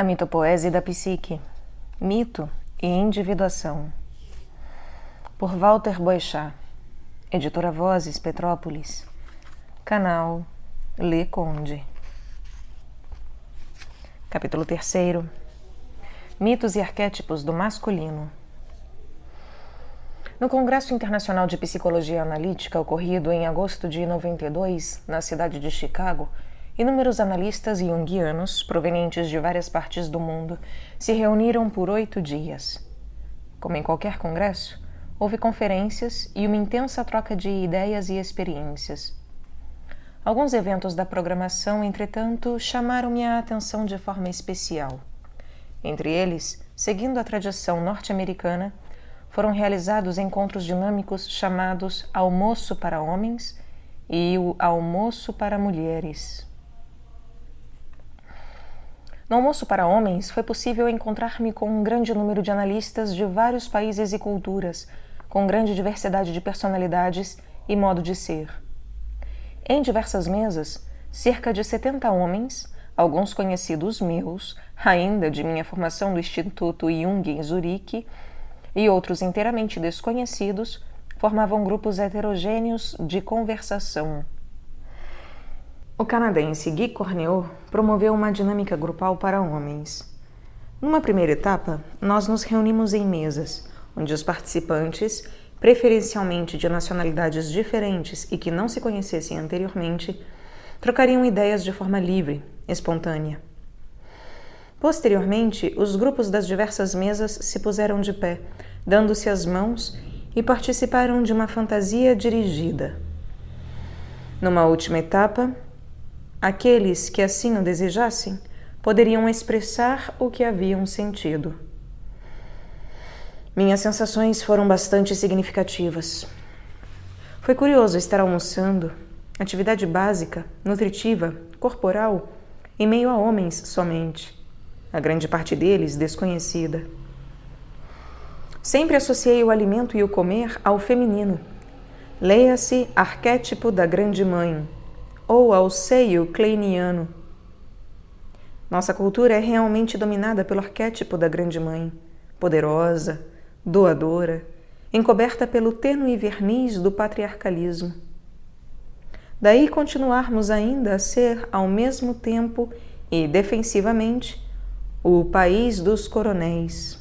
A mitopoese da psique, mito e individuação, por Walter Boechat, editora Vozes, Petrópolis, canal Le Conde. Capítulo 3. Mitos e arquétipos do masculino. No Congresso Internacional de Psicologia Analítica, ocorrido em agosto de 92, na cidade de Chicago, inúmeros analistas junguianos, provenientes de várias partes do mundo, se reuniram por 8 dias. Como em qualquer congresso, houve conferências e uma intensa troca de ideias e experiências. Alguns eventos da programação, entretanto, chamaram minha atenção de forma especial. Entre eles, seguindo a tradição norte-americana, foram realizados encontros dinâmicos chamados Almoço para Homens e o Almoço para Mulheres. No Almoço para Homens, foi possível encontrar-me com um grande número de analistas de vários países e culturas, com grande diversidade de personalidades e modo de ser. Em diversas mesas, cerca de 70 homens, alguns conhecidos meus, ainda de minha formação do Instituto Jung em Zurique, e outros inteiramente desconhecidos, formavam grupos heterogêneos de conversação. O canadense Guy Corneau promoveu uma dinâmica grupal para homens. Numa primeira etapa, nós nos reunimos em mesas, onde os participantes, preferencialmente de nacionalidades diferentes e que não se conhecessem anteriormente, trocariam ideias de forma livre, espontânea. Posteriormente, os grupos das diversas mesas se puseram de pé, dando-se as mãos e participaram de uma fantasia dirigida. Numa última etapa, aqueles que assim o desejassem poderiam expressar o que haviam sentido. Minhas sensações foram bastante significativas. Foi curioso estar almoçando, atividade básica, nutritiva, corporal, em meio a homens somente, a grande parte deles desconhecida. Sempre associei o alimento e o comer ao feminino. Leia-se arquétipo da grande mãe, ou ao seio kleiniano. Nossa cultura é realmente dominada pelo arquétipo da grande mãe, poderosa, doadora, encoberta pelo tênue verniz do patriarcalismo. Daí continuarmos ainda a ser, ao mesmo tempo e defensivamente, o país dos coronéis.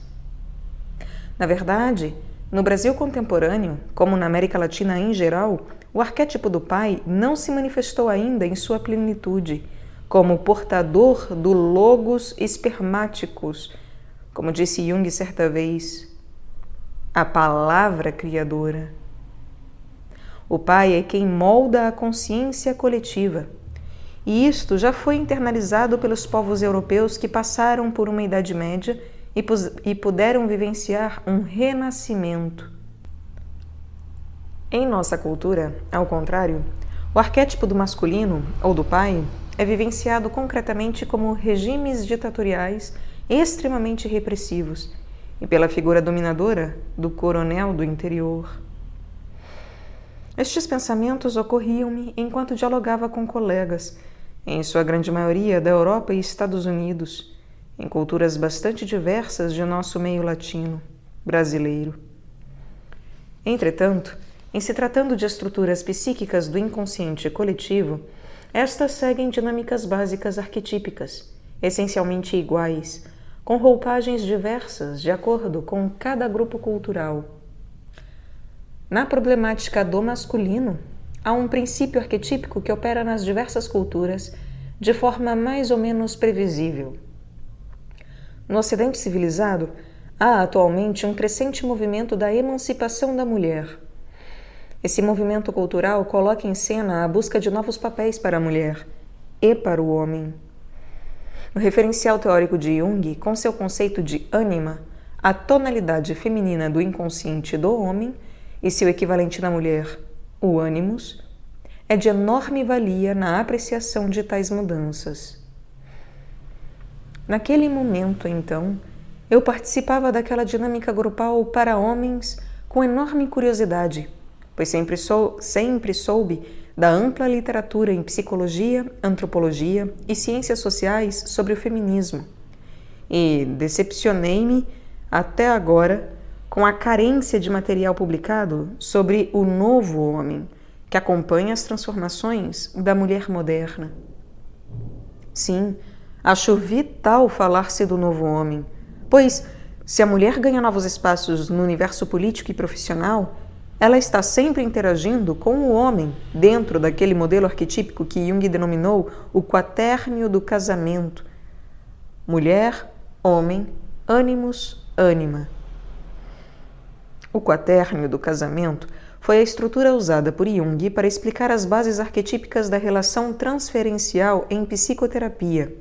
Na verdade, no Brasil contemporâneo, como na América Latina em geral, o arquétipo do pai não se manifestou ainda em sua plenitude, como portador do logos espermáticos, como disse Jung certa vez, a palavra criadora. O pai é quem molda a consciência coletiva, e isto já foi internalizado pelos povos europeus que passaram por uma Idade Média e puderam vivenciar um renascimento. Em nossa cultura, ao contrário, o arquétipo do masculino ou do pai é vivenciado concretamente como regimes ditatoriais extremamente repressivos e pela figura dominadora do coronel do interior. Estes pensamentos ocorriam-me enquanto dialogava com colegas, em sua grande maioria da Europa e Estados Unidos, em culturas bastante diversas de nosso meio latino, brasileiro. Entretanto, em se tratando de estruturas psíquicas do inconsciente coletivo, estas seguem dinâmicas básicas arquetípicas, essencialmente iguais, com roupagens diversas de acordo com cada grupo cultural. Na problemática do masculino, há um princípio arquetípico que opera nas diversas culturas de forma mais ou menos previsível. No Ocidente civilizado, há atualmente um crescente movimento da emancipação da mulher. Esse movimento cultural coloca em cena a busca de novos papéis para a mulher e para o homem. O referencial teórico de Jung, com seu conceito de ânima, a tonalidade feminina do inconsciente do homem, e seu equivalente na mulher, o ânimos, é de enorme valia na apreciação de tais mudanças. Naquele momento, então, eu participava daquela dinâmica grupal para homens com enorme curiosidade, pois sempre soube da ampla literatura em psicologia, antropologia e ciências sociais sobre o feminismo, e decepcionei-me até agora com a carência de material publicado sobre o novo homem, que acompanha as transformações da mulher moderna. Sim, acho vital falar-se do novo homem, pois, se a mulher ganha novos espaços no universo político e profissional, ela está sempre interagindo com o homem dentro daquele modelo arquetípico que Jung denominou o quaternio do casamento. Mulher, homem, ânimos, ânima. O quaternio do casamento foi a estrutura usada por Jung para explicar as bases arquetípicas da relação transferencial em psicoterapia.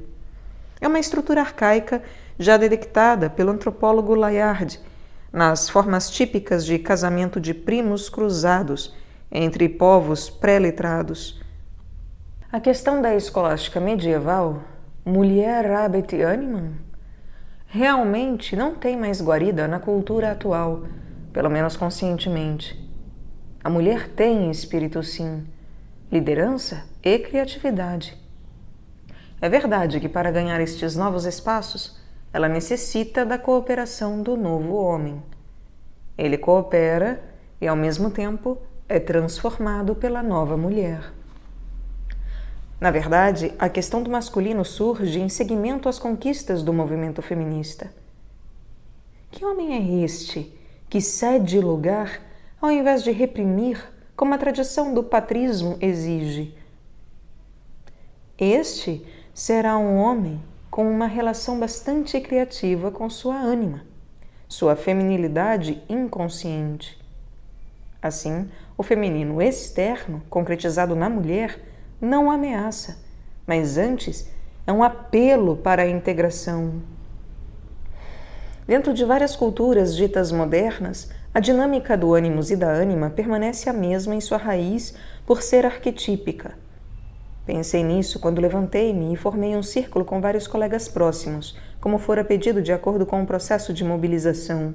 É uma estrutura arcaica já detectada pelo antropólogo Layard, nas formas típicas de casamento de primos cruzados entre povos pré-letrados. A questão da escolástica medieval, mulher habet animam, realmente não tem mais guarida na cultura atual, pelo menos conscientemente. A mulher tem espírito, sim, liderança e criatividade. É verdade que para ganhar estes novos espaços, ela necessita da cooperação do novo homem. Ele coopera e, ao mesmo tempo, é transformado pela nova mulher. Na verdade, a questão do masculino surge em seguimento às conquistas do movimento feminista. Que homem é este que cede lugar ao invés de reprimir, como a tradição do patrismo exige? Este será um homem com uma relação bastante criativa com sua ânima, sua feminilidade inconsciente. Assim, o feminino externo, concretizado na mulher, não ameaça, mas antes é um apelo para a integração. Dentro de várias culturas ditas modernas, a dinâmica do ânimos e da ânima permanece a mesma em sua raiz por ser arquetípica. Pensei nisso quando levantei-me e formei um círculo com vários colegas próximos, como fora pedido de acordo com o processo de mobilização.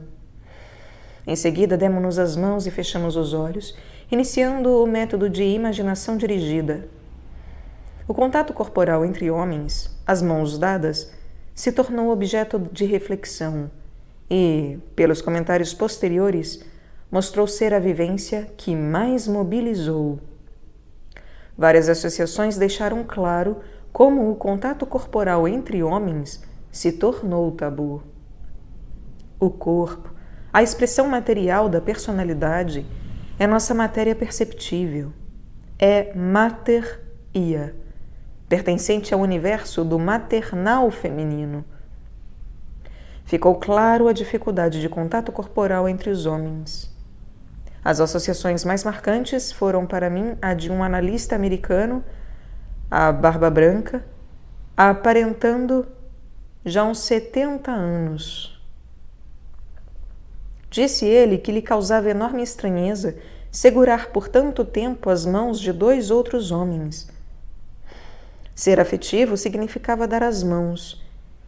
Em seguida, demos-nos as mãos e fechamos os olhos, iniciando o método de imaginação dirigida. O contato corporal entre homens, as mãos dadas, se tornou objeto de reflexão e, pelos comentários posteriores, mostrou ser a vivência que mais mobilizou. Várias associações deixaram claro como o contato corporal entre homens se tornou tabu. O corpo, a expressão material da personalidade, é nossa matéria perceptível. É mater ia, pertencente ao universo do maternal feminino. Ficou claro a dificuldade de contato corporal entre os homens. As associações mais marcantes foram para mim a de um analista americano, a barba branca, aparentando já uns 70 anos. Disse ele que lhe causava enorme estranheza segurar por tanto tempo as mãos de 2 outros homens. Ser afetivo significava dar as mãos,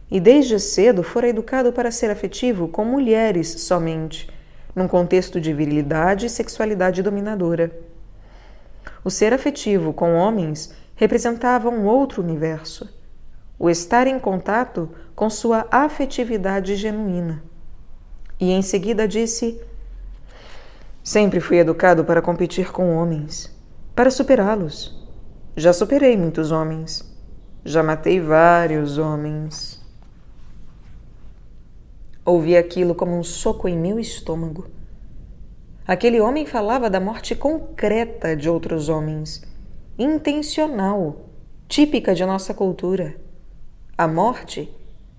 e desde cedo fora educado para ser afetivo com mulheres somente, num contexto de virilidade e sexualidade dominadora. O ser afetivo com homens representava um outro universo, o estar em contato com sua afetividade genuína. E em seguida disse: sempre fui educado para competir com homens, para superá-los. Já superei muitos homens. Já matei vários homens. Ouvi aquilo como um soco em meu estômago. Aquele homem falava da morte concreta de outros homens, intencional, típica de nossa cultura. A morte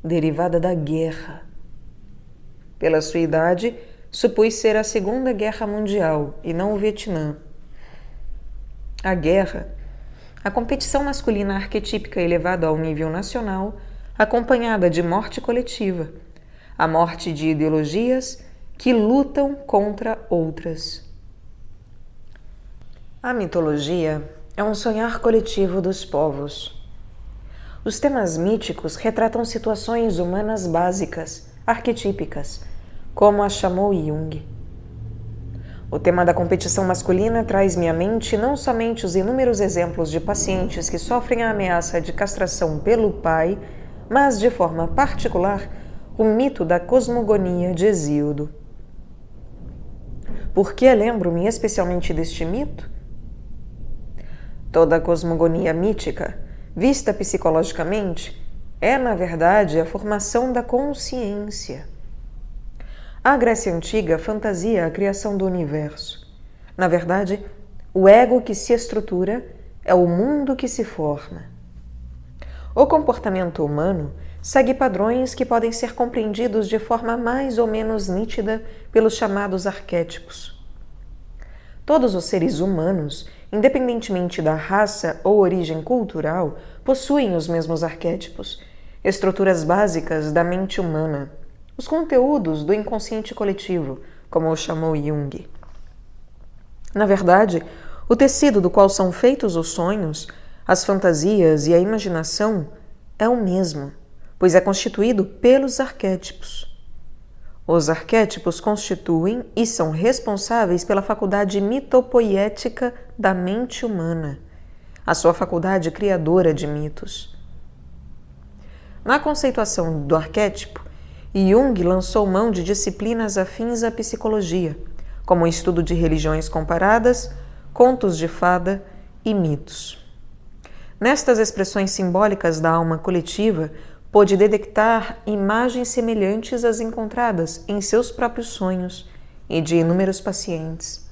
derivada da guerra. Pela sua idade, supus ser a Segunda Guerra Mundial e não o Vietnã. A guerra, a competição masculina arquetípica elevada ao nível nacional, acompanhada de morte coletiva, a morte de ideologias que lutam contra outras. A mitologia é um sonhar coletivo dos povos. Os temas míticos retratam situações humanas básicas, arquetípicas, como a chamou Jung. O tema da competição masculina traz-me à mente não somente os inúmeros exemplos de pacientes que sofrem a ameaça de castração pelo pai, mas, de forma particular, o mito da cosmogonia de Hesíodo. Por que lembro-me especialmente deste mito? Toda a cosmogonia mítica, vista psicologicamente, é, na verdade, a formação da consciência. A Grécia Antiga fantasia a criação do universo. Na verdade, o ego que se estrutura é o mundo que se forma. O comportamento humano segue padrões que podem ser compreendidos de forma mais ou menos nítida pelos chamados arquétipos. Todos os seres humanos, independentemente da raça ou origem cultural, possuem os mesmos arquétipos, estruturas básicas da mente humana, os conteúdos do inconsciente coletivo, como o chamou Jung. Na verdade, o tecido do qual são feitos os sonhos, as fantasias e a imaginação é o mesmo, pois é constituído pelos arquétipos. Os arquétipos constituem e são responsáveis pela faculdade mitopoiética da mente humana, a sua faculdade criadora de mitos. Na conceituação do arquétipo, Jung lançou mão de disciplinas afins à psicologia, como o estudo de religiões comparadas, contos de fada e mitos. Nestas expressões simbólicas da alma coletiva, pôde detectar imagens semelhantes às encontradas em seus próprios sonhos e de inúmeros pacientes.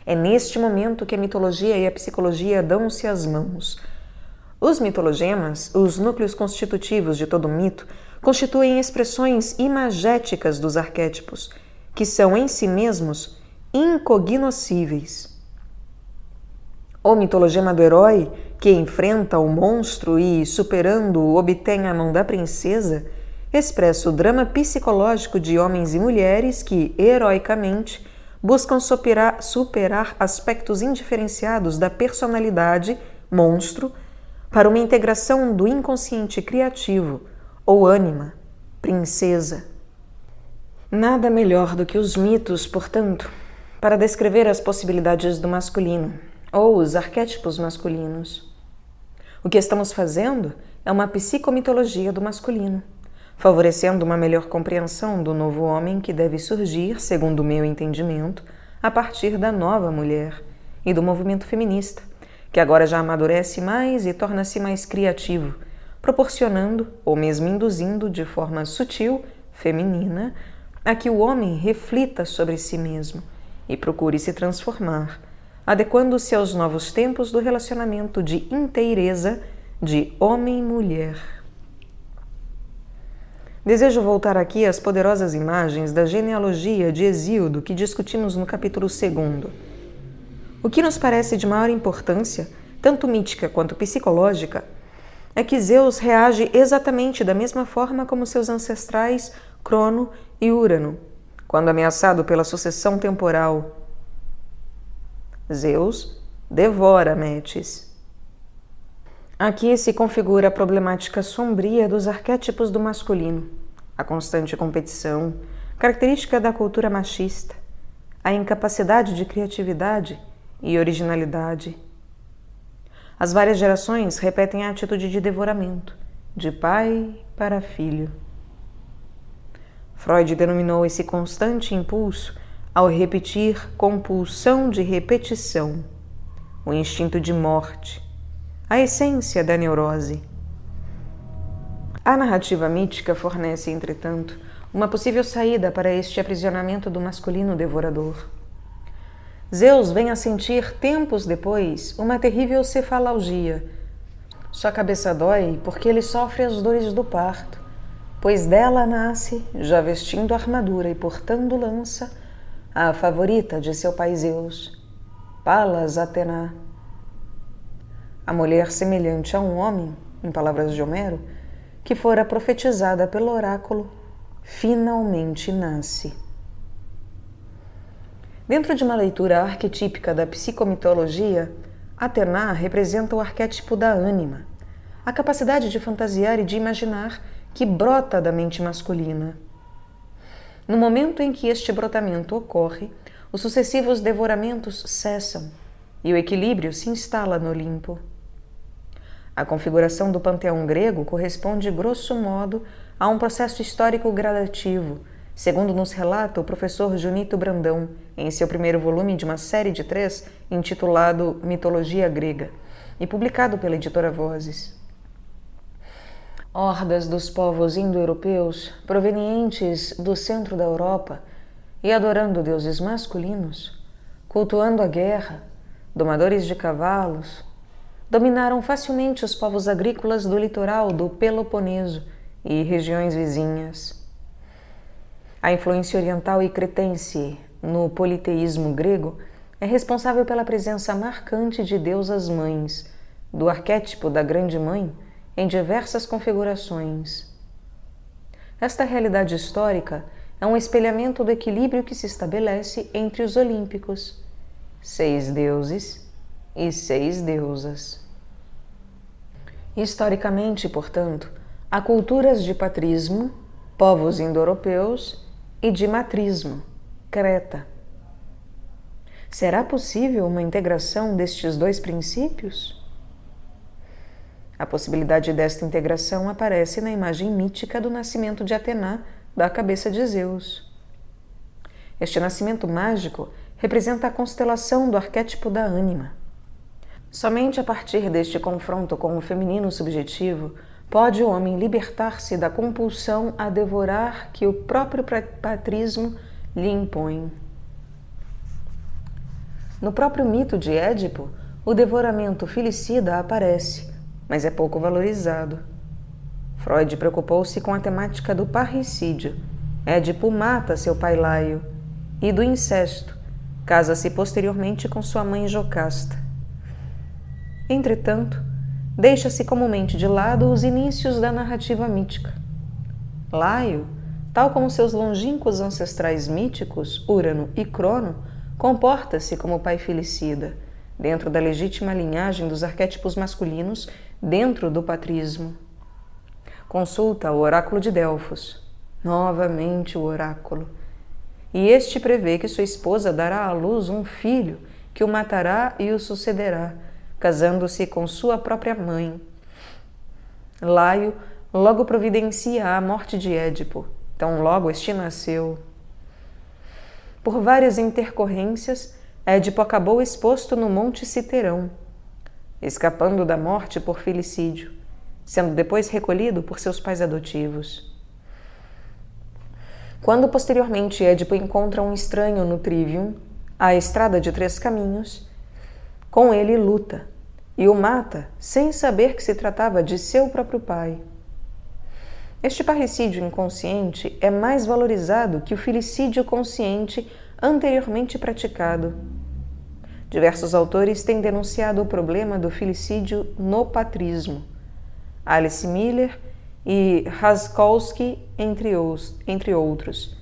É neste momento que a mitologia e a psicologia dão-se as mãos. Os mitologemas, os núcleos constitutivos de todo mito, constituem expressões imagéticas dos arquétipos, que são em si mesmos incognoscíveis. O mitologema do herói, que enfrenta o monstro e, superando-o, obtém a mão da princesa, expressa o drama psicológico de homens e mulheres que, heroicamente, buscam superar aspectos indiferenciados da personalidade, monstro, para uma integração do inconsciente criativo, ou ânima, princesa. Nada melhor do que os mitos, portanto, para descrever as possibilidades do masculino, ou os arquétipos masculinos. O que estamos fazendo é uma psicomitologia do masculino, favorecendo uma melhor compreensão do novo homem que deve surgir, segundo o meu entendimento, a partir da nova mulher e do movimento feminista, que agora já amadurece mais e torna-se mais criativo, proporcionando, ou mesmo induzindo de forma sutil, feminina, a que o homem reflita sobre si mesmo e procure se transformar, adequando-se aos novos tempos do relacionamento de inteireza de homem-mulher. Desejo voltar aqui às poderosas imagens da genealogia de Hesíodo que discutimos no capítulo 2. O que nos parece de maior importância, tanto mítica quanto psicológica, é que Zeus reage exatamente da mesma forma como seus ancestrais Crono e Urano, quando ameaçado pela sucessão temporal. Zeus devora Metis. Aqui se configura a problemática sombria dos arquétipos do masculino, a constante competição, característica da cultura machista, a incapacidade de criatividade e originalidade. As várias gerações repetem a atitude de devoramento, de pai para filho. Freud denominou esse constante impulso ao repetir compulsão de repetição, o instinto de morte, a essência da neurose. A narrativa mítica fornece, entretanto, uma possível saída para este aprisionamento do masculino devorador. Zeus vem a sentir, tempos depois, uma terrível cefalgia. Sua cabeça dói porque ele sofre as dores do parto, pois dela nasce, já vestindo armadura e portando lança, a favorita de seu pai Zeus, Palas Atená. A mulher semelhante a um homem, em palavras de Homero, que fora profetizada pelo oráculo, finalmente nasce. Dentro de uma leitura arquetípica da psicomitologia, Atená representa o arquétipo da ânima, a capacidade de fantasiar e de imaginar que brota da mente masculina. No momento em que este brotamento ocorre, os sucessivos devoramentos cessam e o equilíbrio se instala no Olimpo. A configuração do panteão grego corresponde, grosso modo, a um processo histórico gradativo, segundo nos relata o professor Junito Brandão, em seu primeiro volume de uma série de 3, intitulado Mitologia Grega, e publicado pela editora Vozes. Hordas dos povos indo-europeus, provenientes do centro da Europa e adorando deuses masculinos, cultuando a guerra, domadores de cavalos, dominaram facilmente os povos agrícolas do litoral do Peloponeso e regiões vizinhas. A influência oriental e cretense no politeísmo grego é responsável pela presença marcante de deusas mães, do arquétipo da Grande Mãe, em diversas configurações. Esta realidade histórica é um espelhamento do equilíbrio que se estabelece entre os olímpicos, 6 deuses e 6 deusas. Historicamente, portanto, há culturas de patrismo, povos indo-europeus, e de matrismo, Creta. Será possível uma integração destes dois princípios? A possibilidade desta integração aparece na imagem mítica do nascimento de Atená da cabeça de Zeus. Este nascimento mágico representa a constelação do arquétipo da ânima. Somente a partir deste confronto com o feminino subjetivo pode o homem libertar-se da compulsão a devorar que o próprio patrismo lhe impõe. No próprio mito de Édipo, o devoramento filicida aparece, mas é pouco valorizado. Freud preocupou-se com a temática do parricídio. Édipo mata seu pai Laio, e do incesto, casa-se posteriormente com sua mãe Jocasta. Entretanto, deixa-se comumente de lado os inícios da narrativa mítica. Laio, tal como seus longínquos ancestrais míticos, Urano e Crono, comporta-se como pai filicida, dentro da legítima linhagem dos arquétipos masculinos, dentro do patrismo. Consulta o oráculo de Delfos, novamente o oráculo, e este prevê que sua esposa dará à luz um filho que o matará e o sucederá, casando-se com sua própria mãe. Laio logo providencia a morte de Édipo, tão logo este nasceu. Por várias intercorrências, Édipo acabou exposto no Monte Citerão, escapando da morte por filicídio, sendo depois recolhido por seus pais adotivos. Quando posteriormente Édipo encontra um estranho no Trivium, a estrada de 3 caminhos, com ele luta e o mata sem saber que se tratava de seu próprio pai. Este parricídio inconsciente é mais valorizado que o filicídio consciente anteriormente praticado. Diversos autores têm denunciado o problema do filicídio no patrismo. Alice Miller e Raskowski, entre outros.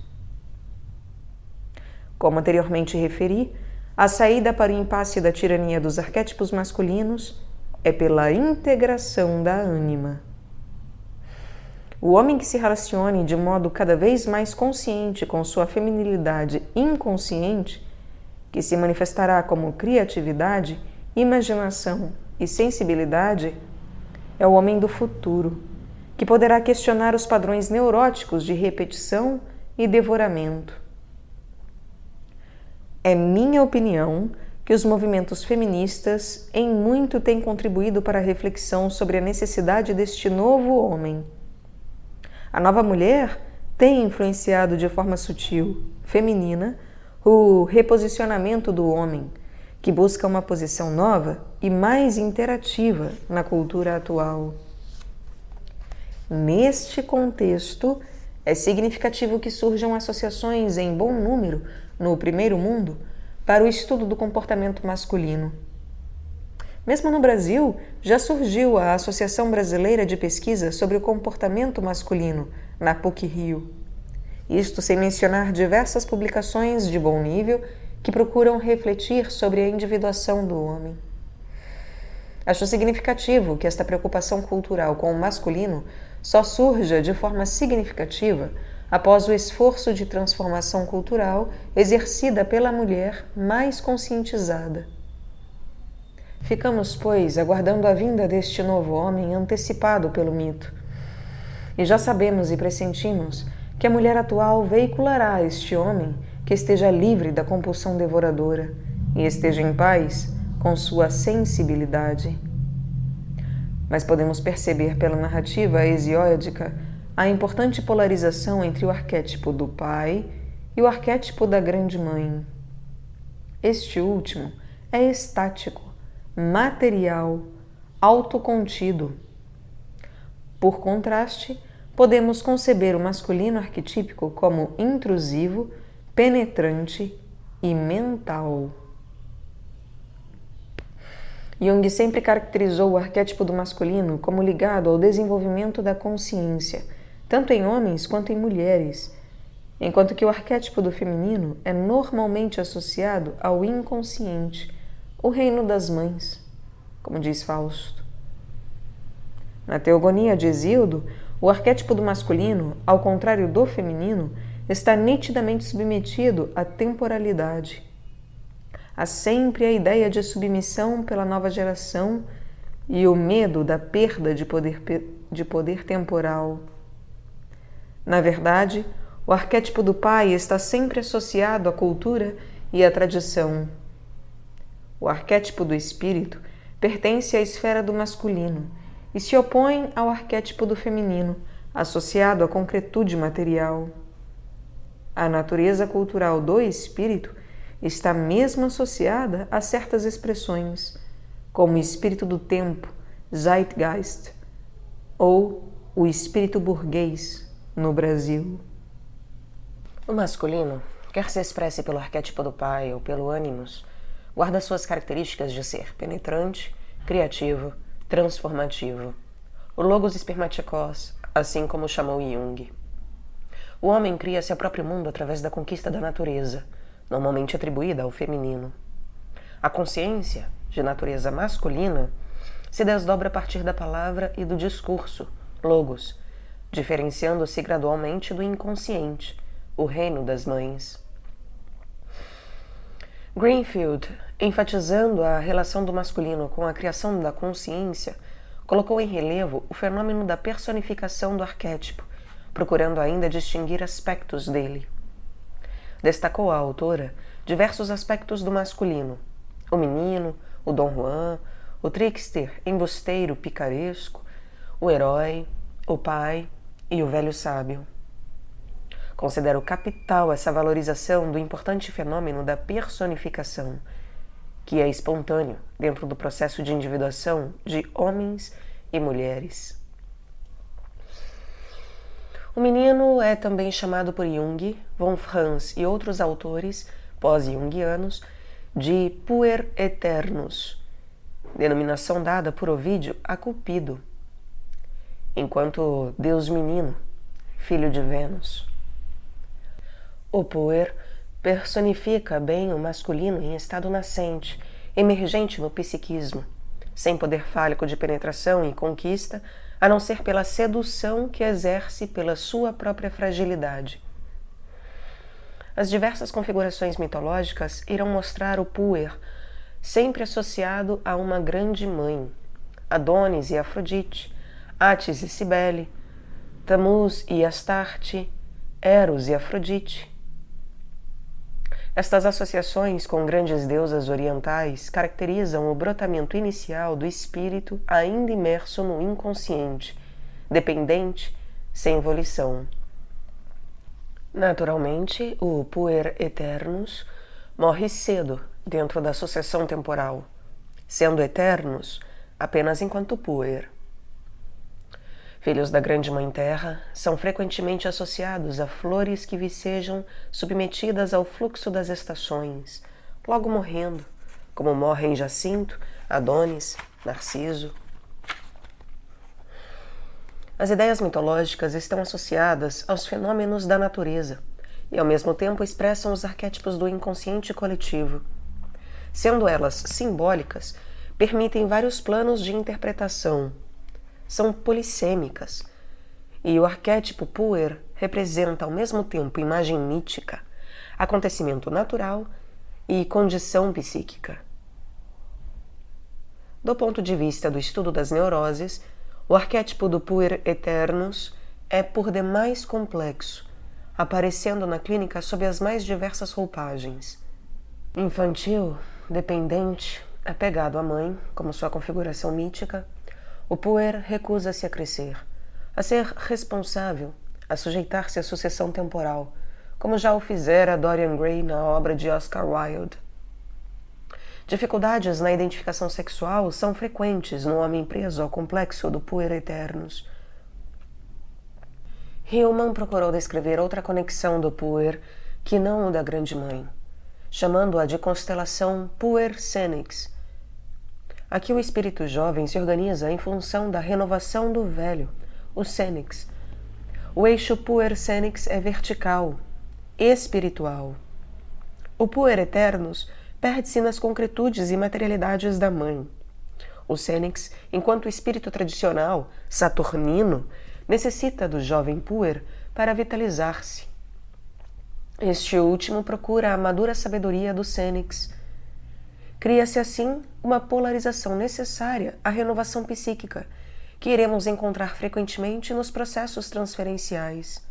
Como anteriormente referi, a saída para o impasse da tirania dos arquétipos masculinos é pela integração da ânima. O homem que se relacione de modo cada vez mais consciente com sua feminilidade inconsciente, que se manifestará como criatividade, imaginação e sensibilidade, é o homem do futuro, que poderá questionar os padrões neuróticos de repetição e devoramento. É minha opinião que os movimentos feministas em muito têm contribuído para a reflexão sobre a necessidade deste novo homem. A nova mulher tem influenciado de forma sutil, feminina, o reposicionamento do homem, que busca uma posição nova e mais interativa na cultura atual. Neste contexto, é significativo que surjam associações em bom número no primeiro mundo para o estudo do comportamento masculino. Mesmo no Brasil, já surgiu a Associação Brasileira de Pesquisa sobre o Comportamento Masculino, na PUC-Rio. Isto sem mencionar diversas publicações de bom nível que procuram refletir sobre a individuação do homem. Acho significativo que esta preocupação cultural com o masculino só surja de forma significativa após o esforço de transformação cultural exercida pela mulher mais conscientizada. Ficamos, pois, aguardando a vinda deste novo homem antecipado pelo mito. E já sabemos e pressentimos que a mulher atual veiculará este homem que esteja livre da compulsão devoradora e esteja em paz com sua sensibilidade. Mas podemos perceber pela narrativa hesiódica a importante polarização entre o arquétipo do pai e o arquétipo da grande mãe. Este último é estático, material, autocontido. Por contraste, podemos conceber o masculino arquetípico como intrusivo, penetrante e mental. Jung sempre caracterizou o arquétipo do masculino como ligado ao desenvolvimento da consciência, tanto em homens quanto em mulheres, enquanto que o arquétipo do feminino é normalmente associado ao inconsciente, o reino das mães, como diz Fausto. Na Teogonia de Hesíodo, o arquétipo do masculino, ao contrário do feminino, está nitidamente submetido à temporalidade. Há sempre a ideia de submissão pela nova geração e o medo da perda de poder temporal. Na verdade, o arquétipo do pai está sempre associado à cultura e à tradição. O arquétipo do espírito pertence à esfera do masculino e se opõe ao arquétipo do feminino, associado à concretude material. A natureza cultural do espírito está mesmo associada a certas expressões, como o espírito do tempo, Zeitgeist, ou o espírito burguês no Brasil. O masculino, quer se expresse pelo arquétipo do pai ou pelo ânimos, guarda suas características de ser penetrante, criativo, transformativo. O logos spermatikos, assim como chamou Jung. O homem cria seu próprio mundo através da conquista da natureza, normalmente atribuída ao feminino. A consciência, de natureza masculina, se desdobra a partir da palavra e do discurso, logos, diferenciando-se gradualmente do inconsciente, o reino das mães. Greenfield, enfatizando a relação do masculino com a criação da consciência, colocou em relevo o fenômeno da personificação do arquétipo, procurando ainda distinguir aspectos dele. Destacou a autora diversos aspectos do masculino: o menino, o Dom Juan, o trickster, embusteiro, picaresco, o herói, o pai e o velho sábio. Considero capital essa valorização do importante fenômeno da personificação, que é espontâneo dentro do processo de individuação de homens e mulheres. O menino é também chamado por Jung, von Franz e outros autores pós-jungianos de puer eternus, denominação dada por Ovídio a Cupido, enquanto Deus menino, filho de Vênus. O puer personifica bem o masculino em estado nascente, emergente no psiquismo, sem poder fálico de penetração e conquista, a não ser pela sedução que exerce pela sua própria fragilidade. As diversas configurações mitológicas irão mostrar o puer sempre associado a uma grande mãe, Adonis e Afrodite, Átis e Cibele, Tamuz e Astarte, Eros e Afrodite. Estas associações com grandes deusas orientais caracterizam o brotamento inicial do espírito ainda imerso no inconsciente, dependente, sem volição. Naturalmente, o puer eternus morre cedo dentro da sucessão temporal, sendo eternos apenas enquanto puer. Filhos da Grande Mãe Terra são frequentemente associados a flores que vicejam submetidas ao fluxo das estações, logo morrendo, como morrem Jacinto, Adonis, Narciso. As ideias mitológicas estão associadas aos fenômenos da natureza e, ao mesmo tempo, expressam os arquétipos do inconsciente coletivo. Sendo elas simbólicas, permitem vários planos de interpretação. São polissêmicas, e o arquétipo puer representa ao mesmo tempo imagem mítica, acontecimento natural e condição psíquica. Do ponto de vista do estudo das neuroses, o arquétipo do puer eternus é por demais complexo, aparecendo na clínica sob as mais diversas roupagens. Infantil, dependente, apegado à mãe, como sua configuração mítica, o puer recusa-se a crescer, a ser responsável, a sujeitar-se à sucessão temporal, como já o fizera Dorian Gray na obra de Oscar Wilde. Dificuldades na identificação sexual são frequentes no homem preso ao complexo do puer eternus. Hillman procurou descrever outra conexão do puer que não o da Grande Mãe, chamando-a de constelação puer-cênix. Aqui o espírito jovem se organiza em função da renovação do velho, o cênix. O eixo puer-cênix é vertical, espiritual. O puer eternus perde-se nas concretudes e materialidades da mãe. O cênix, enquanto espírito tradicional, saturnino, necessita do jovem puer para vitalizar-se. Este último procura a madura sabedoria do cênix. Cria-se assim uma polarização necessária à renovação psíquica, que iremos encontrar frequentemente nos processos transferenciais.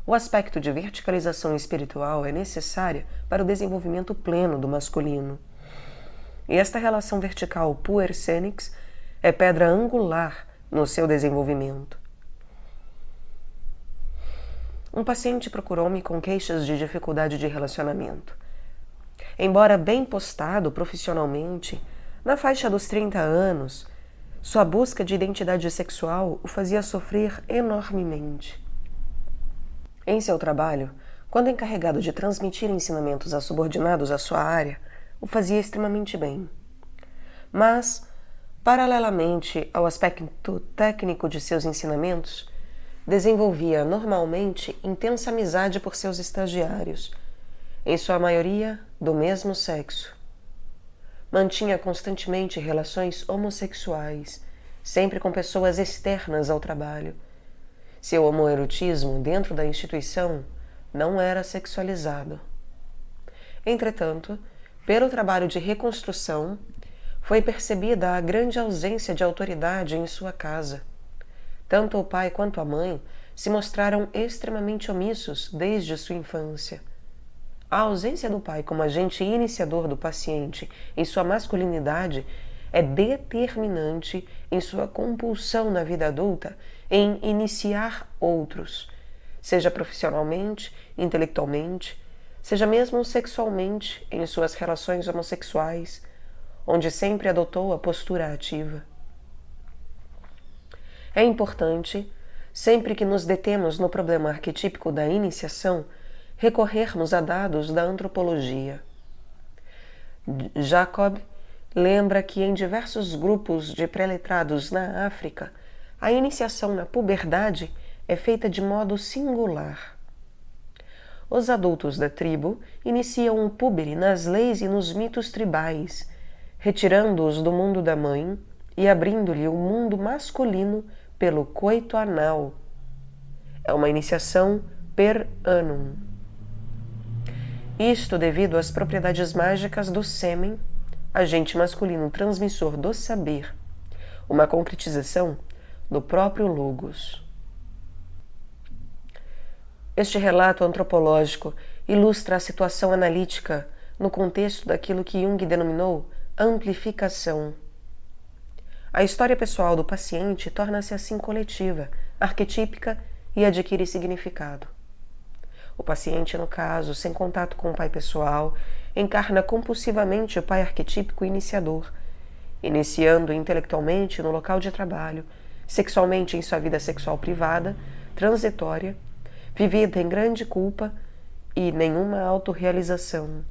O aspecto de verticalização espiritual é necessária para o desenvolvimento pleno do masculino. E esta relação vertical puer-cênix é pedra angular no seu desenvolvimento. Um paciente procurou-me com queixas de dificuldade de relacionamento. Embora bem postado profissionalmente, na faixa dos 30 anos, sua busca de identidade sexual o fazia sofrer enormemente. Em seu trabalho, quando encarregado de transmitir ensinamentos a subordinados à sua área, o fazia extremamente bem. Mas, paralelamente ao aspecto técnico de seus ensinamentos, desenvolvia normalmente intensa amizade por seus estagiários, em sua maioria do mesmo sexo. Mantinha constantemente relações homossexuais, sempre com pessoas externas ao trabalho. Seu homoerotismo dentro da instituição não era sexualizado. Entretanto, pelo trabalho de reconstrução, foi percebida a grande ausência de autoridade em sua casa. Tanto o pai quanto a mãe se mostraram extremamente omissos desde sua infância. A ausência do pai como agente iniciador do paciente em sua masculinidade é determinante em sua compulsão na vida adulta em iniciar outros, seja profissionalmente, intelectualmente, seja mesmo sexualmente em suas relações homossexuais, onde sempre adotou a postura ativa. É importante, sempre que nos detemos no problema arquetípico da iniciação, recorrermos a dados da antropologia. Jacob lembra que em diversos grupos de pré-letrados na África, a iniciação na puberdade é feita de modo singular. os adultos da tribo iniciam o púbere nas leis e nos mitos tribais, retirando-os do mundo da mãe e abrindo-lhe o mundo masculino pelo coito anal. É uma iniciação per annum. Isto devido às propriedades mágicas do sêmen, agente masculino transmissor do saber, uma concretização do próprio Logos. Este relato antropológico ilustra a situação analítica no contexto daquilo que Jung denominou amplificação. A história pessoal do paciente torna-se assim coletiva, arquetípica e adquire significado. O paciente, no caso, sem contato com o pai pessoal, encarna compulsivamente o pai arquetípico iniciador, iniciando intelectualmente no local de trabalho, sexualmente em sua vida sexual privada, transitória, vivida em grande culpa e nenhuma autorrealização.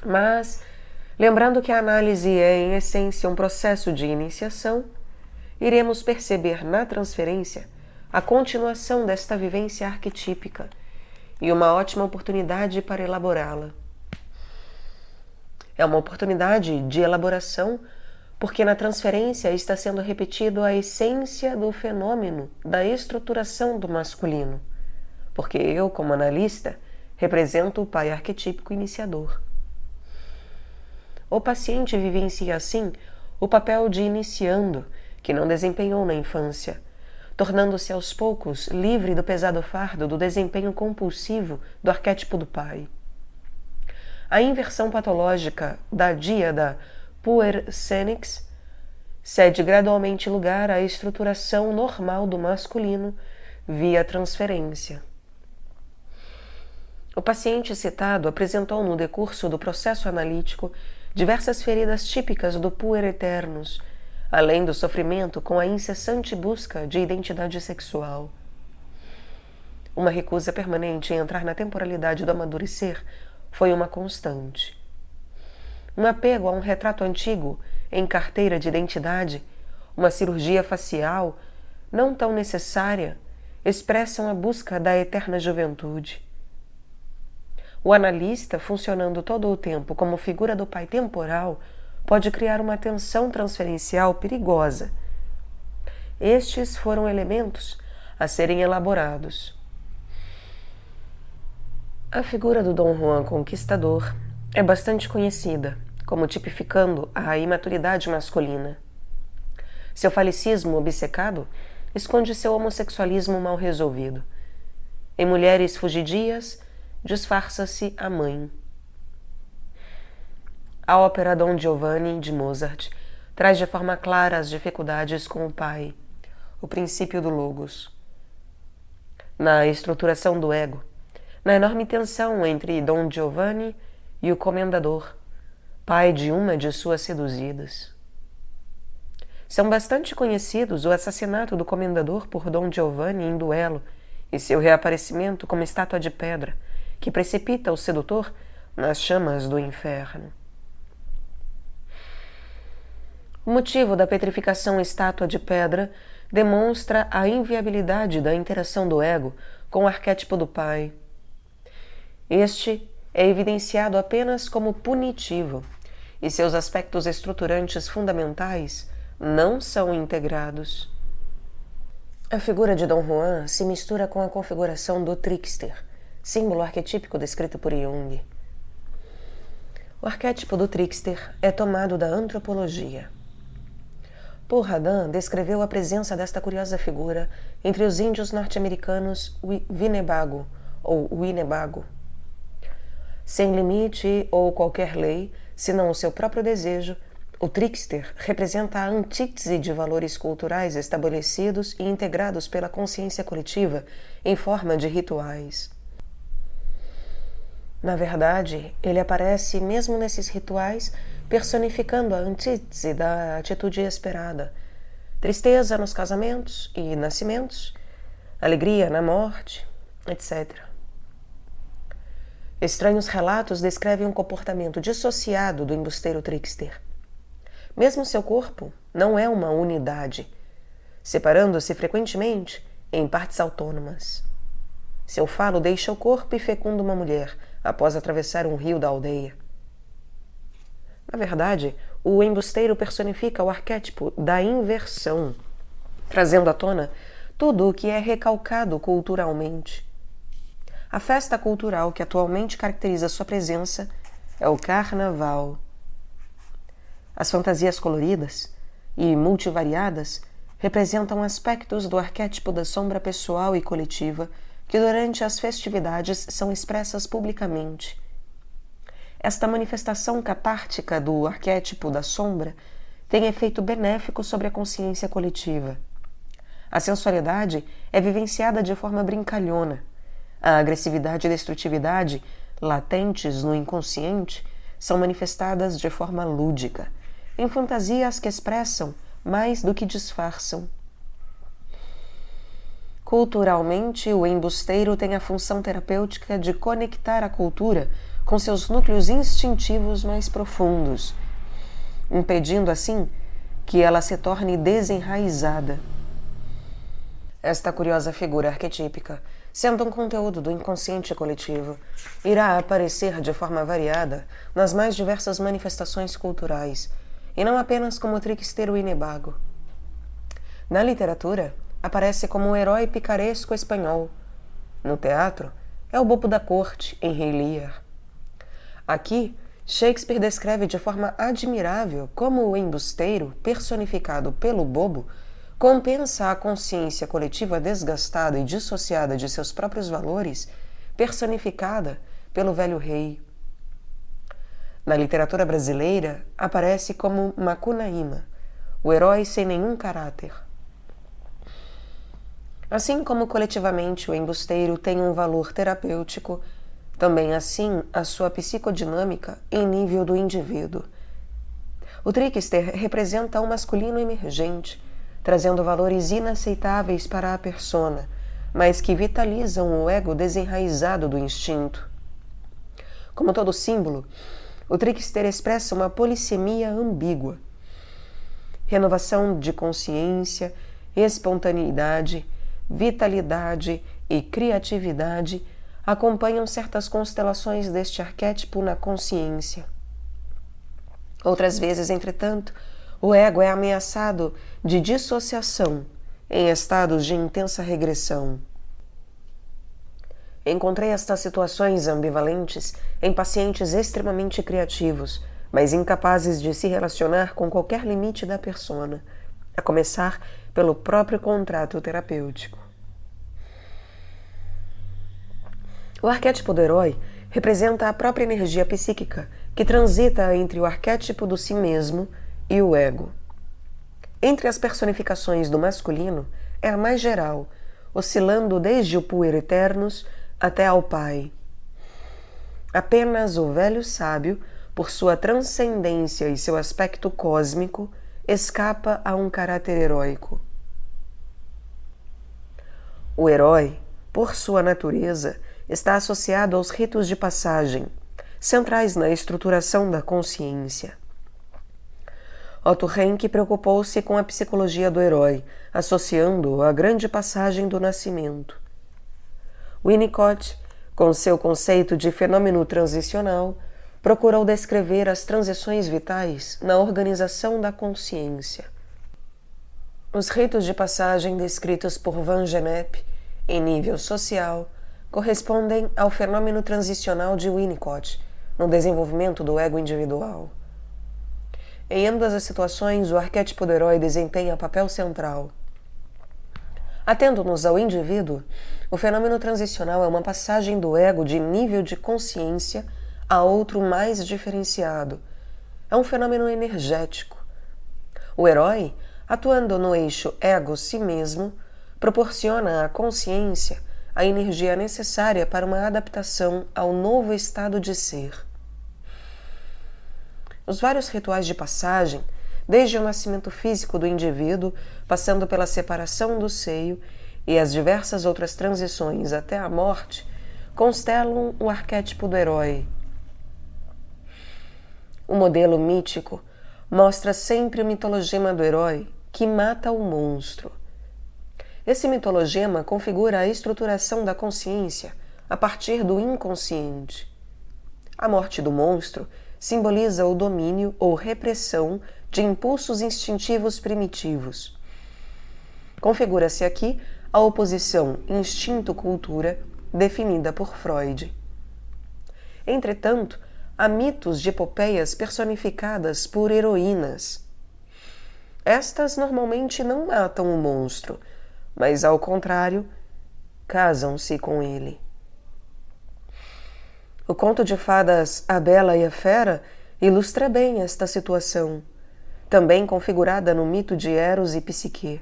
Mas, lembrando que a análise é, em essência, um processo de iniciação, iremos perceber na transferência a continuação desta vivência arquetípica e uma ótima oportunidade para elaborá-la. É uma oportunidade de elaboração porque na transferência está sendo repetido a essência do fenômeno da estruturação do masculino, porque eu, como analista, represento o pai arquetípico iniciador. O paciente vivencia assim o papel de iniciando, que não desempenhou na infância, tornando-se aos poucos livre do pesado fardo do desempenho compulsivo do arquétipo do pai. A inversão patológica da díada puer senex cede gradualmente lugar à estruturação normal do masculino via transferência. O paciente citado apresentou no decurso do processo analítico diversas feridas típicas do puer eternus, além do sofrimento com a incessante busca de identidade sexual. Uma recusa permanente em entrar na temporalidade do amadurecer foi uma constante. Um apego a um retrato antigo em carteira de identidade, uma cirurgia facial não tão necessária, expressam a busca da eterna juventude. O analista, funcionando todo o tempo como figura do pai temporal, pode criar uma tensão transferencial perigosa. Estes foram elementos a serem elaborados. A figura do Dom Juan Conquistador é bastante conhecida, como tipificando a imaturidade masculina. Seu falicismo obcecado esconde seu homossexualismo mal resolvido. Em mulheres fugidias, disfarça-se a mãe. A ópera Don Giovanni, de Mozart, traz de forma clara as dificuldades com o pai, o princípio do logos. Na estruturação do ego, na enorme tensão entre Don Giovanni e o comendador, pai de uma de suas seduzidas. São bastante conhecidos o assassinato do comendador por Don Giovanni em duelo e seu reaparecimento como estátua de pedra, que precipita o sedutor nas chamas do inferno. O motivo da petrificação estátua de pedra demonstra a inviabilidade da interação do ego com o arquétipo do pai. Este é evidenciado apenas como punitivo, e seus aspectos estruturantes fundamentais não são integrados. A figura de Dom Juan se mistura com a configuração do trickster, símbolo arquetípico descrito por Jung. O arquétipo do trickster é tomado da antropologia. Paul Radin descreveu a presença desta curiosa figura entre os índios norte-americanos Winnebago ou Winnebago. Sem limite ou qualquer lei, senão o seu próprio desejo, o trickster representa a antítese de valores culturais estabelecidos e integrados pela consciência coletiva em forma de rituais. Na verdade, ele aparece mesmo nesses rituais personificando a antítese da atitude esperada, tristeza nos casamentos e nascimentos, alegria na morte, etc. Estranhos relatos descrevem um comportamento dissociado do embusteiro trickster. Mesmo seu corpo não é uma unidade, separando-se frequentemente em partes autônomas. Seu falo deixa o corpo e fecunda uma mulher após atravessar um rio da aldeia. Na verdade, o embusteiro personifica o arquétipo da inversão, trazendo à tona tudo o que é recalcado culturalmente. A festa cultural que atualmente caracteriza sua presença é o carnaval. As fantasias coloridas e multivariadas representam aspectos do arquétipo da sombra pessoal e coletiva que durante as festividades são expressas publicamente. Esta manifestação catártica do arquétipo da sombra tem efeito benéfico sobre a consciência coletiva. A sensualidade é vivenciada de forma brincalhona. A agressividade e destrutividade, latentes no inconsciente, são manifestadas de forma lúdica, em fantasias que expressam mais do que disfarçam. Culturalmente, o embusteiro tem a função terapêutica de conectar a cultura com seus núcleos instintivos mais profundos, impedindo assim que ela se torne desenraizada. Esta curiosa figura arquetípica, sendo um conteúdo do inconsciente coletivo, irá aparecer de forma variada nas mais diversas manifestações culturais, e não apenas como trickster inebago. Na literatura, aparece como o herói picaresco espanhol. No teatro, é o bobo da corte, em Rei Lear. Aqui, Shakespeare descreve de forma admirável como o embusteiro, personificado pelo bobo, compensa a consciência coletiva desgastada e dissociada de seus próprios valores, personificada pelo velho rei. Na literatura brasileira, aparece como Macunaíma, o herói sem nenhum caráter. Assim como coletivamente o embusteiro tem um valor terapêutico, também assim a sua psicodinâmica em nível do indivíduo. O trickster representa o masculino emergente, trazendo valores inaceitáveis para a persona, mas que vitalizam o ego desenraizado do instinto. Como todo símbolo, o trickster expressa uma polissemia ambígua. Renovação de consciência, espontaneidade, vitalidade e criatividade acompanham certas constelações deste arquétipo na consciência. Outras vezes, entretanto, o ego é ameaçado de dissociação em estados de intensa regressão. Encontrei estas situações ambivalentes em pacientes extremamente criativos, mas incapazes de se relacionar com qualquer limite da persona, a começar pelo próprio contrato terapêutico. O arquétipo do herói representa a própria energia psíquica que transita entre o arquétipo do si mesmo e o ego. Entre as personificações do masculino, é a mais geral, oscilando desde o puer eternus até ao pai. Apenas o velho sábio, por sua transcendência e seu aspecto cósmico, escapa a um caráter heróico. O herói, por sua natureza, está associado aos ritos de passagem, centrais na estruturação da consciência. Otto Rank preocupou-se com a psicologia do herói, associando-o à grande passagem do nascimento. Winnicott, com seu conceito de fenômeno transicional, procurou descrever as transições vitais na organização da consciência. Os ritos de passagem descritos por Van Gennep, em nível social, correspondem ao fenômeno transicional de Winnicott, no desenvolvimento do ego individual. Em ambas as situações, o arquétipo do herói desempenha papel central. Atendo-nos ao indivíduo, o fenômeno transicional é uma passagem do ego de nível de consciência a outro mais diferenciado. É um fenômeno energético. O herói, atuando no eixo ego-si mesmo, proporciona à consciência a energia necessária para uma adaptação ao novo estado de ser. Os vários rituais de passagem, desde o nascimento físico do indivíduo, passando pela separação do seio e as diversas outras transições até a morte, constelam o arquétipo do herói. O modelo mítico mostra sempre o mitologema do herói que mata o monstro. Esse mitologema configura a estruturação da consciência a partir do inconsciente. A morte do monstro simboliza o domínio ou repressão de impulsos instintivos primitivos. Configura-se aqui a oposição instinto-cultura definida por Freud. Entretanto, há mitos de epopeias personificadas por heroínas. Estas normalmente não matam o monstro, mas, ao contrário, casam-se com ele. O conto de fadas A Bela e a Fera ilustra bem esta situação, também configurada no mito de Eros e Psique.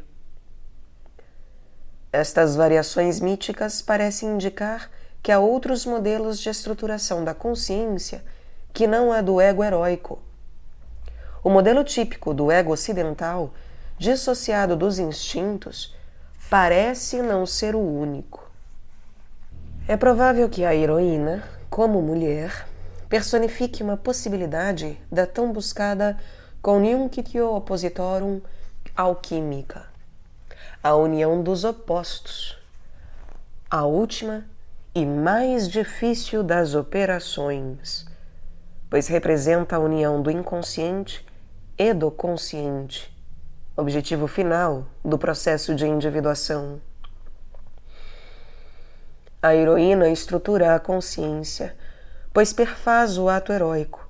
Estas variações míticas parecem indicar que há outros modelos de estruturação da consciência que não a do ego heróico. O modelo típico do ego ocidental, dissociado dos instintos, parece não ser o único. É provável que a heroína, como mulher, personifique uma possibilidade da tão buscada conjunctio oppositorum alquímica, a união dos opostos, a última e mais difícil das operações, pois representa a união do inconsciente e do consciente, objetivo final do processo de individuação. A heroína estrutura a consciência, pois perfaz o ato heróico.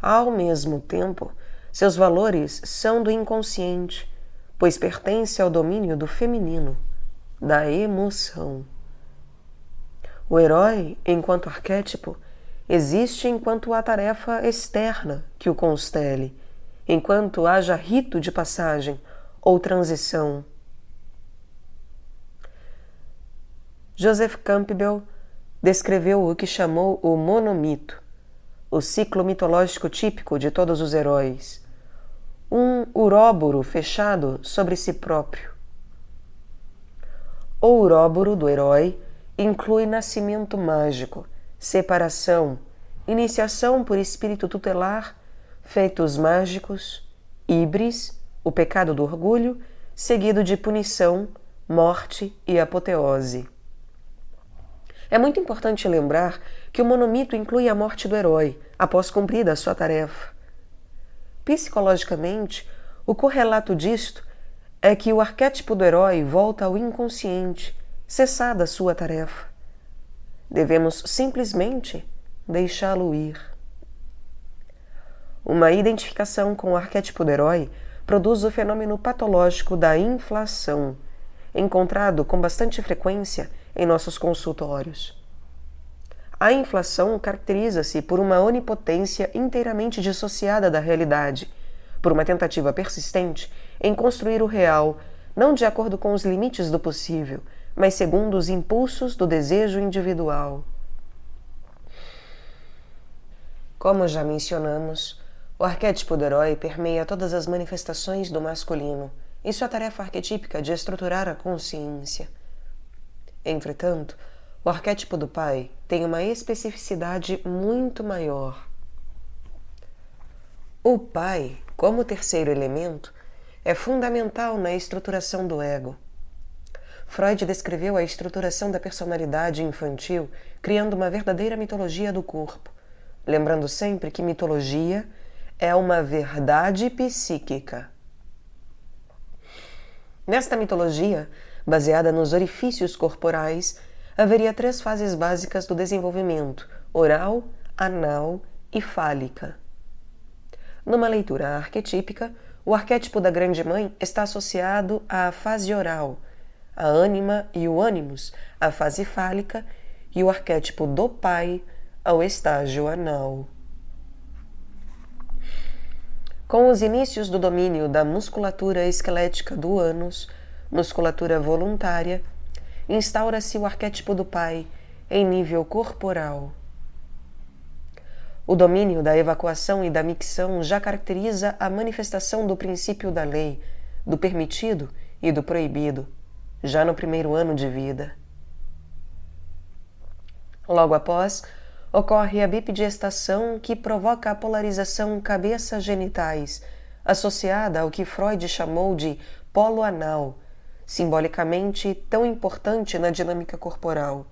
Ao mesmo tempo, seus valores são do inconsciente, pois pertence ao domínio do feminino, da emoção. O herói, enquanto arquétipo, existe enquanto há tarefa externa que o constele, enquanto haja rito de passagem ou transição. Joseph Campbell descreveu o que chamou o monomito, o ciclo mitológico típico de todos os heróis, um uróboro fechado sobre si próprio. O uróboro do herói inclui nascimento mágico, separação, iniciação por espírito tutelar, feitos mágicos, híbris, o pecado do orgulho, seguido de punição, morte e apoteose. É muito importante lembrar que o monomito inclui a morte do herói, após cumprida a sua tarefa. Psicologicamente, o correlato disto é que o arquétipo do herói volta ao inconsciente, cessada a sua tarefa. Devemos simplesmente deixá-lo ir. Uma identificação com o arquétipo do herói produz o fenômeno patológico da inflação, encontrado com bastante frequência em nossos consultórios. A inflação caracteriza-se por uma onipotência inteiramente dissociada da realidade, por uma tentativa persistente em construir o real, não de acordo com os limites do possível, mas segundo os impulsos do desejo individual. Como já mencionamos, o arquétipo do herói permeia todas as manifestações do masculino e sua tarefa arquetípica de estruturar a consciência. Entretanto, o arquétipo do pai tem uma especificidade muito maior. O pai, como terceiro elemento, é fundamental na estruturação do ego. Freud descreveu a estruturação da personalidade infantil criando uma verdadeira mitologia do corpo, lembrando sempre que mitologia é uma verdade psíquica. Nesta mitologia, baseada nos orifícios corporais, haveria 3 fases básicas do desenvolvimento: oral, anal e fálica. Numa leitura arquetípica, o arquétipo da grande mãe está associado à fase oral, a ânima e o ânimos à fase fálica e o arquétipo do pai ao estágio anal. Com os inícios do domínio da musculatura esquelética do ânus, musculatura voluntária, instaura-se o arquétipo do pai em nível corporal. O domínio da evacuação e da micção já caracteriza a manifestação do princípio da lei, do permitido e do proibido, já no primeiro ano de vida. Logo após, ocorre a bipidiestação que provoca a polarização cabeça-genitais, associada ao que Freud chamou de polo anal, simbolicamente tão importante na dinâmica corporal.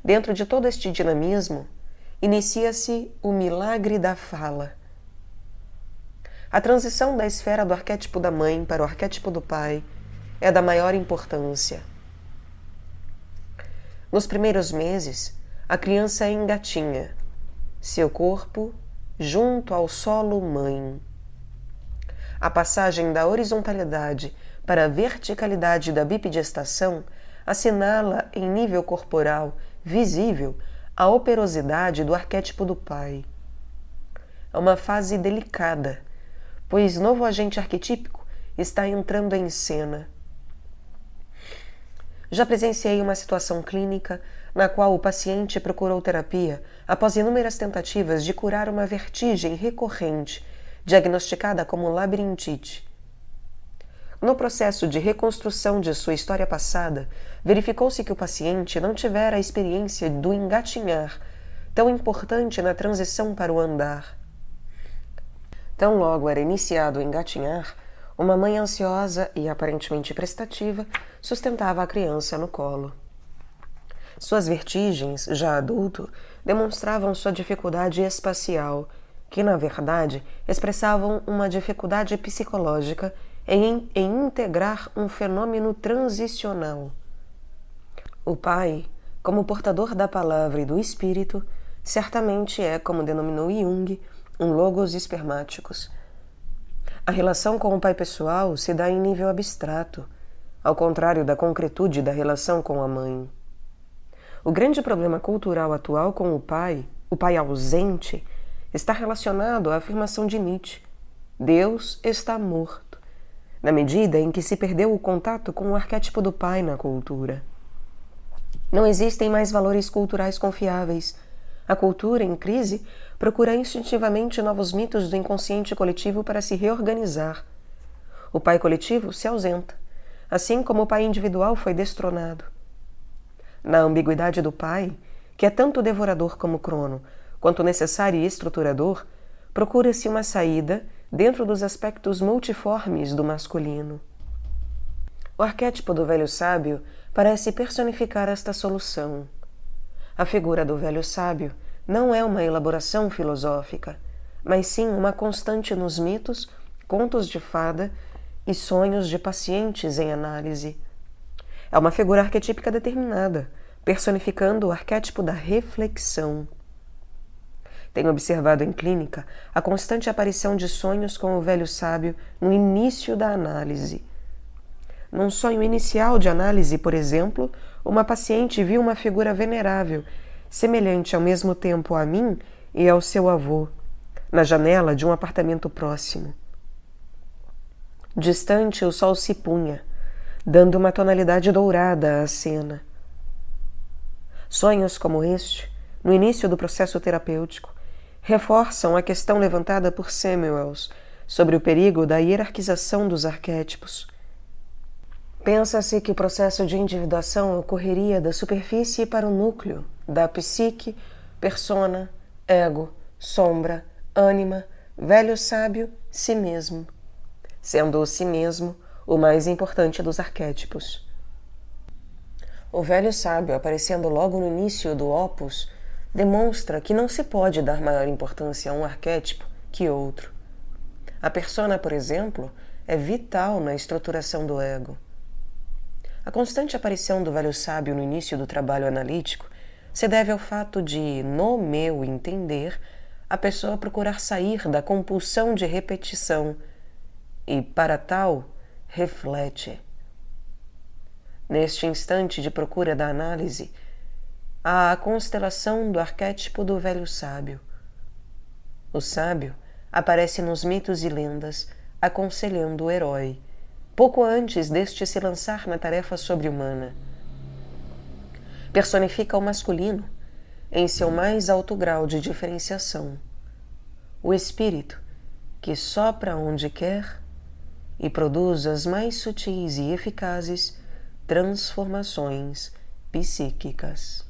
Dentro de todo este dinamismo, inicia-se o milagre da fala. A transição da esfera do arquétipo da mãe para o arquétipo do pai é da maior importância. Nos primeiros meses, a criança engatinha, seu corpo junto ao solo mãe. A passagem da horizontalidade para a verticalidade da bipedestação assinala em nível corporal visível a operosidade do arquétipo do pai. É uma fase delicada, pois novo agente arquetípico está entrando em cena. Já presenciei uma situação clínica na qual o paciente procurou terapia após inúmeras tentativas de curar uma vertigem recorrente, diagnosticada como labirintite. No processo de reconstrução de sua história passada, verificou-se que o paciente não tivera a experiência do engatinhar, tão importante na transição para o andar. Tão logo era iniciado o engatinhar, uma mãe ansiosa e aparentemente prestativa sustentava a criança no colo. Suas vertigens, já adulto, demonstravam sua dificuldade espacial, que, na verdade, expressavam uma dificuldade psicológica em integrar um fenômeno transicional. O pai, como portador da palavra e do espírito, certamente é, como denominou Jung, um logos espermáticos. A relação com o pai pessoal se dá em nível abstrato, ao contrário da concretude da relação com a mãe. O grande problema cultural atual com o pai ausente, está relacionado à afirmação de Nietzsche: Deus está morto, na medida em que se perdeu o contato com o arquétipo do pai na cultura. Não existem mais valores culturais confiáveis. A cultura, em crise, procura instintivamente novos mitos do inconsciente coletivo para se reorganizar. O pai coletivo se ausenta, assim como o pai individual foi destronado. Na ambiguidade do pai, que é tanto devorador como crono, quanto necessário e estruturador, procura-se uma saída dentro dos aspectos multiformes do masculino. O arquétipo do velho sábio parece personificar esta solução. A figura do velho sábio não é uma elaboração filosófica, mas sim uma constante nos mitos, contos de fada e sonhos de pacientes em análise. É uma figura arquetípica determinada, personificando o arquétipo da reflexão. Tenho observado em clínica a constante aparição de sonhos com o velho sábio no início da análise. Num sonho inicial de análise, por exemplo, uma paciente viu uma figura venerável, semelhante ao mesmo tempo a mim e ao seu avô, na janela de um apartamento próximo. Distante, o sol se punha, dando uma tonalidade dourada à cena. Sonhos como este, no início do processo terapêutico, reforçam a questão levantada por Samuels sobre o perigo da hierarquização dos arquétipos. Pensa-se que o processo de individuação ocorreria da superfície para o núcleo, da psique, persona, ego, sombra, ânima, velho sábio, si mesmo, sendo o si mesmo o mais importante dos arquétipos. O velho sábio, aparecendo logo no início do opus, demonstra que não se pode dar maior importância a um arquétipo que outro. A persona, por exemplo, é vital na estruturação do ego. A constante aparição do velho sábio no início do trabalho analítico se deve ao fato de, no meu entender, a pessoa procurar sair da compulsão de repetição e, para tal, reflete. Neste instante de procura da análise, há a constelação do arquétipo do velho sábio. O sábio aparece nos mitos e lendas, aconselhando o herói, pouco antes deste se lançar na tarefa sobre-humana. Personifica o masculino em seu mais alto grau de diferenciação, o espírito que sopra onde quer e produz as mais sutis e eficazes transformações psíquicas.